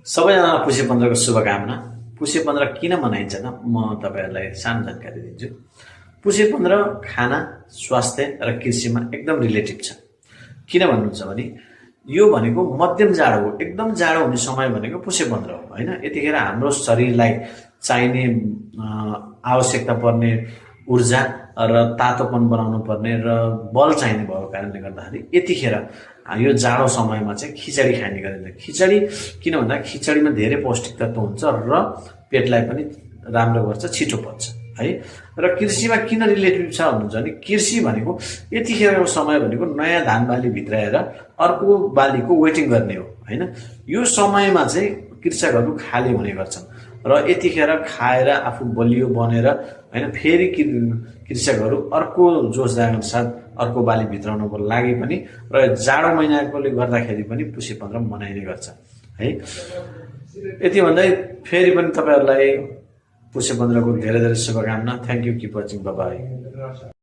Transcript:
सबैजनालाई पुसे 15 को शुभकामना। पुसे 15 किन मनाइन्छ न म तपाईहरुलाई सानो जानकारी दिन्छु। पुसे 15 खाना, स्वास्थ्य र कृषिमा एकदम रिलेटिभ छ। किन भन्नुहुन्छ भने यो भनेको मध्यम जाडो हो। एकदम जाडो हुने समय भनेको पुसे 15 हो हैन। यतिखेर हाम्रो शरीरलाई चाहिने आवश्यकता पर्ने ऊर्जा र तातोपन बनाउनु पर्ने र बल चाहिने भएको कारणले गर्दाखेरि यतिखेर यो जाडो समयमा चाहिँ खिचडी खाने गरिन्छ। खिचडी किन भन्दा खिचडीमा धेरै पौष्टिक तत्व हुन्छ र पेटलाई पनि राम्रो गर्छ, छिटो पच्छ है। र कृषिमा किन रिलेटिभ छ भन्नुहुन्छ भने कृषि भनेको यतिखेरको समय भनेको नयाँ धान बाली भित्राएर अर्को बालीको वेटिङ गर्ने हो हैन। यो समयमा चाहिँ कृषकहरू खाली हुने गर्छन् र यतिखेर खाएर आफू बलियो बनेर हैन फेरि कृषकहरू अर्को जोस जागरण साथ अर्को बाली भित्राउनको लागि पनि र जाडो महिनाकोले गर्दाखेरि पनि पुसे 15 मनाइने गर्छ है। यति भन्दै फेरि पनि तपाईहरुलाई पुसे 15 को धेरै धेरै शुभकामना। Thank you, keep watching, bye bye.